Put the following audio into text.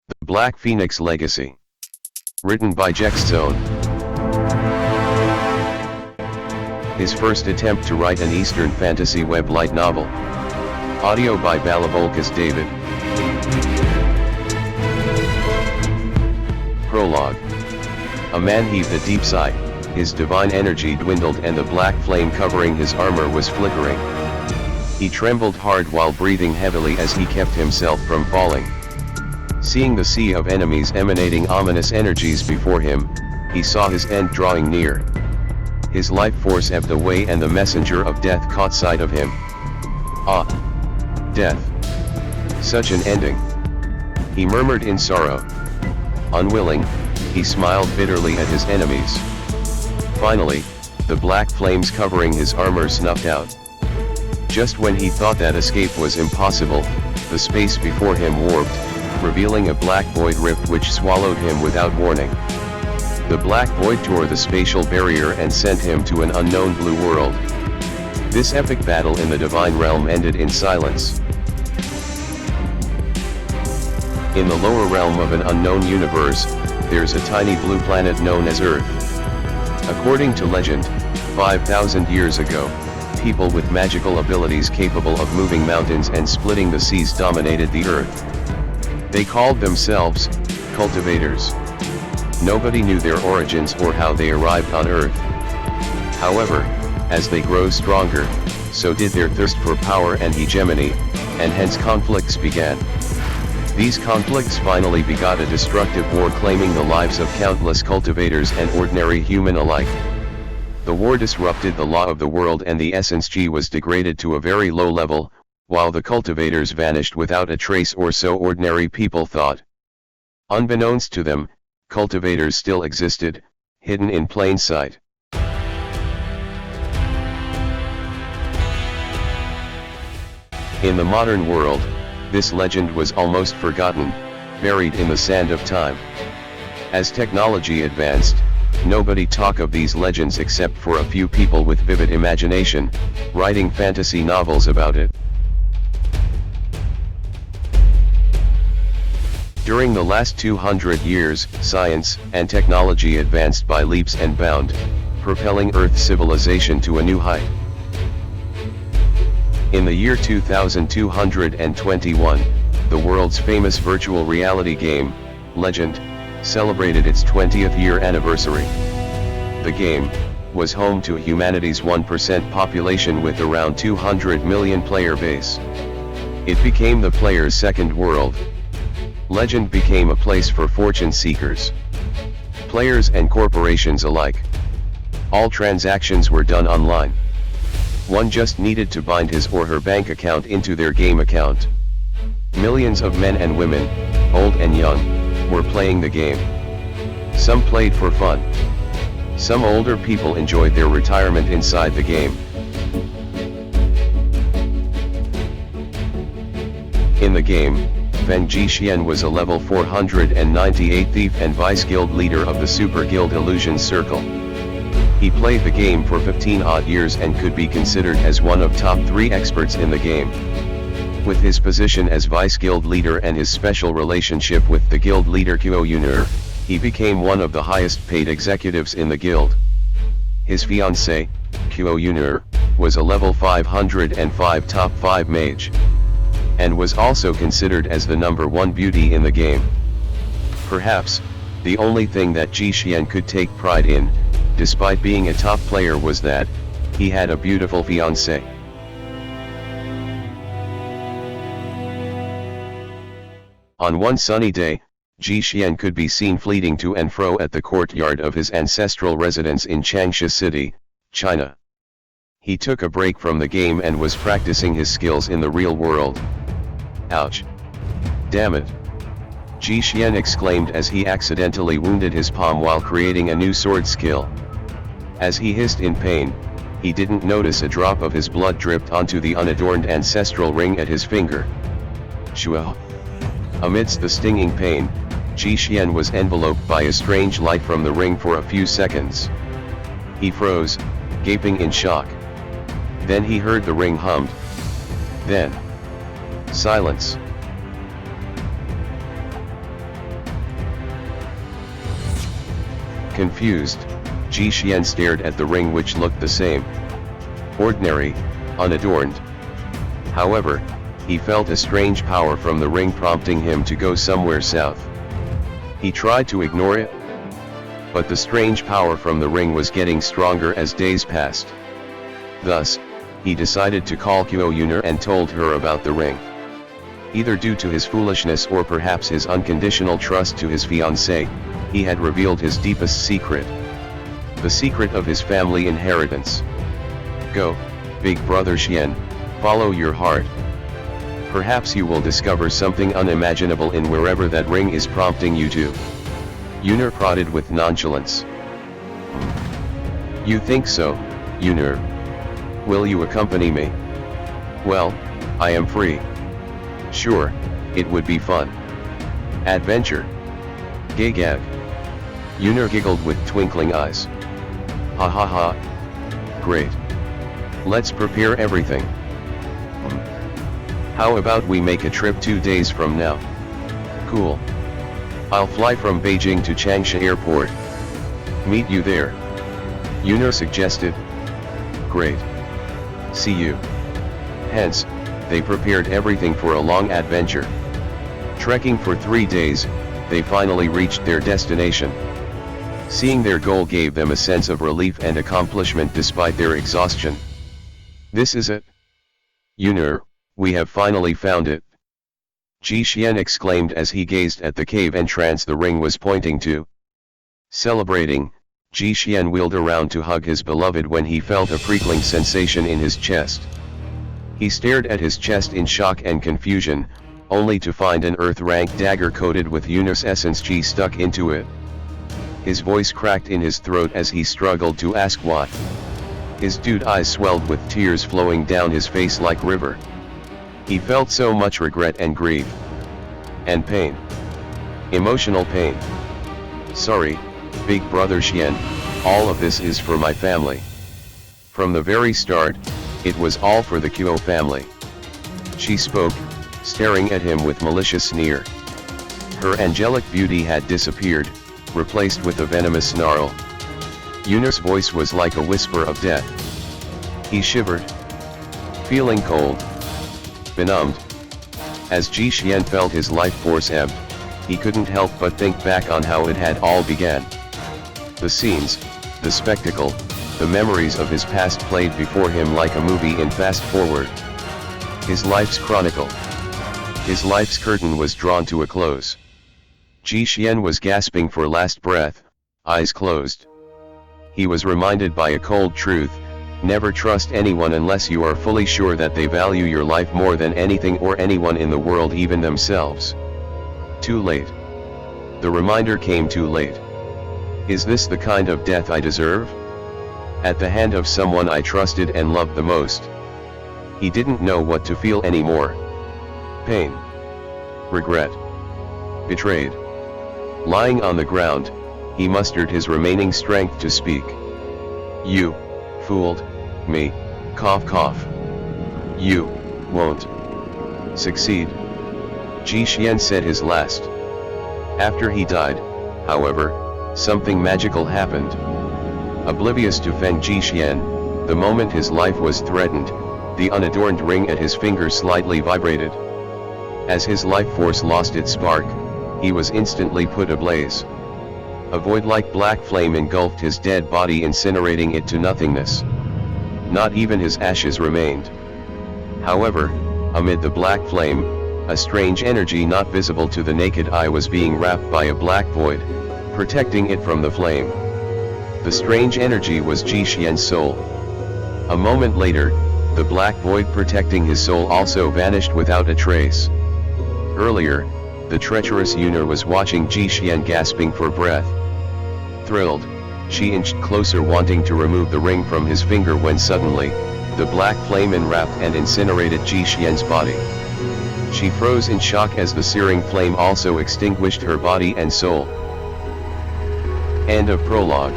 The Black Phoenix Legacy. Written by Zone. His first attempt to write an Eastern fantasy web light novel. Audio by Balavolkas David. Prologue. A man heaved a deep sigh, his divine energy dwindled and the black flame covering his armor was flickering. He trembled hard while breathing heavily as he kept himself from falling. Seeing the sea of enemies emanating ominous energies before him, he saw his end drawing near. His life force ebbed away and the messenger of death caught sight of him. Ah! Death! Such an ending! He murmured in sorrow. Unwilling, he smiled bitterly at his enemies. Finally, the black flames covering his armor snuffed out. Just when he thought that escape was impossible, the space before him warped, revealing a black void rift which swallowed him without warning. The black void tore the spatial barrier and sent him to an unknown blue world. This epic battle in the divine realm ended in silence. In the lower realm of an unknown universe, there's a tiny blue planet known as Earth. According to legend, 5,000 years ago, people with magical abilities capable of moving mountains and splitting the seas dominated the Earth. They called themselves cultivators. Nobody knew their origins or how they arrived on Earth. However, as they grow stronger, so did their thirst for power and hegemony, and hence conflicts began. These conflicts finally begot a destructive war claiming the lives of countless cultivators and ordinary human alike. The war disrupted the law of the world and the essence G was degraded to a very low level, while the cultivators vanished without a trace, or so ordinary people thought. Unbeknownst to them, cultivators still existed, hidden in plain sight. In the modern world, this legend was almost forgotten, buried in the sand of time. As technology advanced, nobody talked of these legends except for a few people with vivid imagination, writing fantasy novels about it. During the last 200 years, science and technology advanced by leaps and bounds, propelling Earth civilization to a new height. In the year 2221, the world's famous virtual reality game, Legend, celebrated its 20th year anniversary. The game was home to humanity's 1% population with around 200 million player base. It became the player's second world. Legend became a place for fortune seekers, players and corporations alike. All transactions were done online. One just needed to bind his or her bank account into their game account. Millions of men and women, old and young, were playing the game. Some played for fun. Some older people enjoyed their retirement inside the game. In the game, Feng Ji Xuan was a level 498 thief and vice guild leader of the Super Guild Illusion Circle. He played the game for 15 odd years and could be considered as one of top 3 experts in the game. With his position as vice guild leader and his special relationship with the guild leader Cuo Yun'er, he became one of the highest paid executives in the guild. His fiancée, Cuo Yun'er, was a level 505 top 5 mage, and was also considered as the #1 beauty in the game. Perhaps, the only thing that Ji Xuan could take pride in, despite being a top player, was that he had a beautiful fiancée. On one sunny day, Ji Xuan could be seen fleeting to and fro at the courtyard of his ancestral residence in Changsha City, China. He took a break from the game and was practicing his skills in the real world. Ouch! Damn it! Ji Xuan exclaimed as he accidentally wounded his palm while creating a new sword skill. As he hissed in pain, he didn't notice a drop of his blood dripped onto the unadorned ancestral ring at his finger. Shua! Amidst the stinging pain, Ji Xuan was enveloped by a strange light from the ring for a few seconds. He froze, gaping in shock. Then he heard the ring hummed. Then, silence. Confused, Ji Xian stared at the ring which looked the same. Ordinary, unadorned. However, he felt a strange power from the ring prompting him to go somewhere south. He tried to ignore it, but the strange power from the ring was getting stronger as days passed. Thus, he decided to call Cuo Yun'er and told her about the ring. Either due to his foolishness or perhaps his unconditional trust to his fiancée, he had revealed his deepest secret. The secret of his family inheritance. Go, big brother Xian, follow your heart. Perhaps you will discover something unimaginable in wherever that ring is prompting you to. Yun'er prodded with nonchalance. You think so, Yun'er? Will you accompany me? Well, I am free. Sure, it would be fun. Adventure. Gag. Yun'er giggled with twinkling eyes. Ha ha ha. Great. Let's prepare everything. How about we make a trip 2 days from now? Cool. I'll fly from Beijing to Changsha Airport. Meet you there. Yun'er suggested. Great. See you. Hence, they prepared everything for a long adventure. Trekking for 3 days, they finally reached their destination. Seeing their goal gave them a sense of relief and accomplishment despite their exhaustion. This is it. Yun'er, we have finally found it. Ji Xian exclaimed as he gazed at the cave entrance the ring was pointing to. Celebrating, Ji Xian wheeled around to hug his beloved when he felt a prickling sensation in his chest. He stared at his chest in shock and confusion, only to find an earth-rank dagger coated with Yun'er's essence Ji stuck into it. His voice cracked in his throat as he struggled to ask what. His dude eyes swelled with tears flowing down his face like river. He felt so much regret and grief. And pain. Emotional pain. Sorry, big brother Xian, all of this is for my family. From the very start, it was all for the Cuo family. She spoke, staring at him with malicious sneer. Her angelic beauty had disappeared, replaced with a venomous snarl. Yun'er's voice was like a whisper of death. He shivered. Feeling cold. Benumbed. As Ji Xian felt his life force ebb, he couldn't help but think back on how it had all began. The scenes, the spectacle, the memories of his past played before him like a movie in fast forward. His life's chronicle. His life's curtain was drawn to a close. Ji Xian was gasping for last breath, eyes closed. He was reminded by a cold truth. Never trust anyone unless you are fully sure that they value your life more than anything or anyone in the world, even themselves. Too late. The reminder came too late. Is this the kind of death I deserve? At the hand of someone I trusted and loved the most. He didn't know what to feel anymore. Pain. Regret. Betrayed. Lying on the ground, he mustered his remaining strength to speak. You fooled me, cough cough. You won't succeed. Ji Xian said his last. After he died, however, something magical happened. Oblivious to Feng Ji Xuan, the moment his life was threatened, the unadorned ring at his finger slightly vibrated. As his life force lost its spark, he was instantly put ablaze. A void-like black flame engulfed his dead body, incinerating it to nothingness. Not even his ashes remained. However, amid the black flame, a strange energy not visible to the naked eye was being wrapped by a black void, protecting it from the flame. The strange energy was Ji Xian's soul. A moment later, the black void protecting his soul also vanished without a trace. Earlier, the treacherous Yun'er was watching Ji Xian gasping for breath. Thrilled, she inched closer, wanting to remove the ring from his finger, when suddenly, the black flame enwrapped and incinerated Ji Xian's body. She froze in shock as the searing flame also extinguished her body and soul. End of prologue.